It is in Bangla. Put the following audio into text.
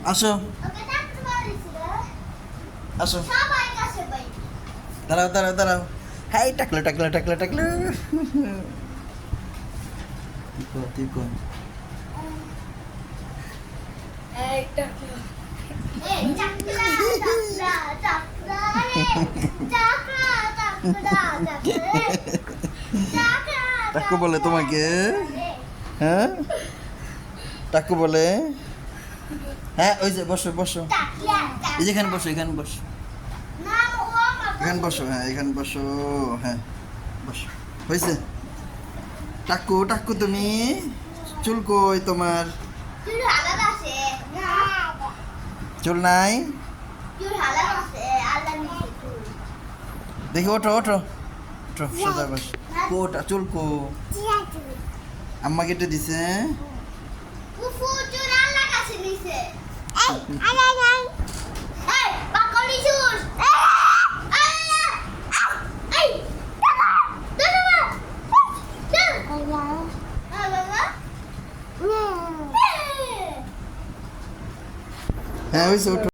আসো আসো দাঁড়াও দাঁড়াও দাঁড়াও হ্যাঁ টাকলো টাকলো টাকলো টাকলো তুই কো টাকু বলে তোমাকে হ্যাঁ টাকু বলে হ্যাঁ ওই যে বসো বসো এই যে এখানে বসো এখানে বসো এখানে বসো হ্যাঁ এখানে বসো হ্যাঁ বসো হয়েছে টাকু টাকু তুমি চুল কই তোমার চুল নাই দেখি ওঠো ওঠো ওঠো সোজা বস কোটা চুল কো আম্মা কেটে দিছে হ্যাঁ হয়েছে ওঠো